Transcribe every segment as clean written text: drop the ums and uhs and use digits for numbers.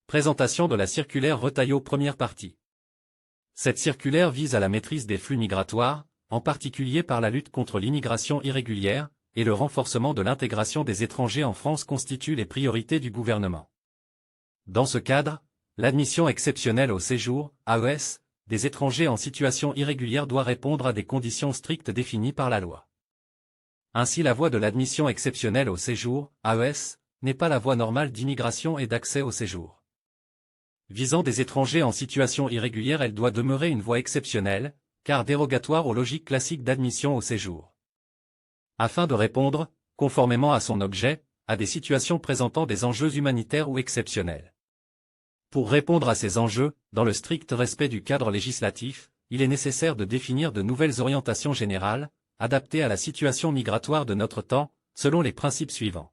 Présentation de la circulaire Retailleau première partie. Cette circulaire vise à la maîtrise des flux migratoires, en particulier par la lutte contre l'immigration irrégulière, et le renforcement de l'intégration des étrangers en France constituent les priorités du gouvernement. Dans ce cadre, l'admission exceptionnelle au séjour, AES, des étrangers en situation irrégulière doit répondre à des conditions strictes définies par la loi. Ainsi la voie de l'admission exceptionnelle au séjour, AES, n'est pas la voie normale d'immigration et d'accès au séjour. Visant des étrangers en situation irrégulière, elle doit demeurer une voie exceptionnelle, car dérogatoire aux logiques classiques d'admission au séjour. Afin de répondre, conformément à son objet, à des situations présentant des enjeux humanitaires ou exceptionnels. Pour répondre à ces enjeux, dans le strict respect du cadre législatif, il est nécessaire de définir de nouvelles orientations générales, adaptées à la situation migratoire de notre temps, selon les principes suivants.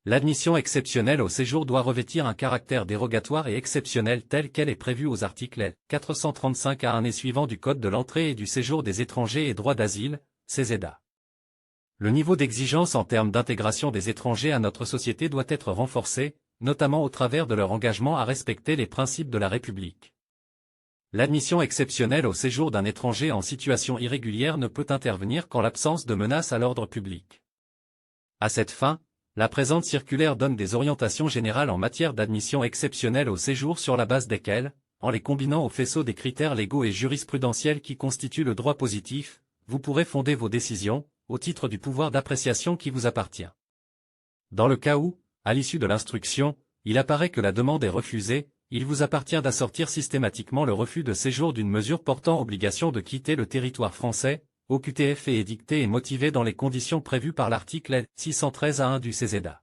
L'admission exceptionnelle au séjour doit revêtir un caractère dérogatoire et exceptionnel tel qu'elle est prévue aux articles L. 435A1 et suivants du Code de l'entrée et du séjour des étrangers et droit d'asile, CESEDA. Le niveau d'exigence en termes d'intégration des étrangers à notre société doit être renforcé, notamment au travers de leur engagement à respecter les principes de la République. L'admission exceptionnelle au séjour d'un étranger en situation irrégulière ne peut intervenir qu'en l'absence de menace à l'ordre public. À cette fin, la présente circulaire donne des orientations générales en matière d'admission exceptionnelle au séjour sur la base desquelles, en les combinant au faisceau des critères légaux et jurisprudentiels qui constituent le droit positif, vous pourrez fonder vos décisions, au titre du pouvoir d'appréciation qui vous appartient. Dans le cas où, à l'issue de l'instruction, il apparaît que la demande est refusée, il vous appartient d'assortir systématiquement le refus de séjour d'une mesure portant obligation de quitter le territoire français, OQTF et édictée et motivée dans les conditions prévues par l'article L. 613A1 du CESEDA.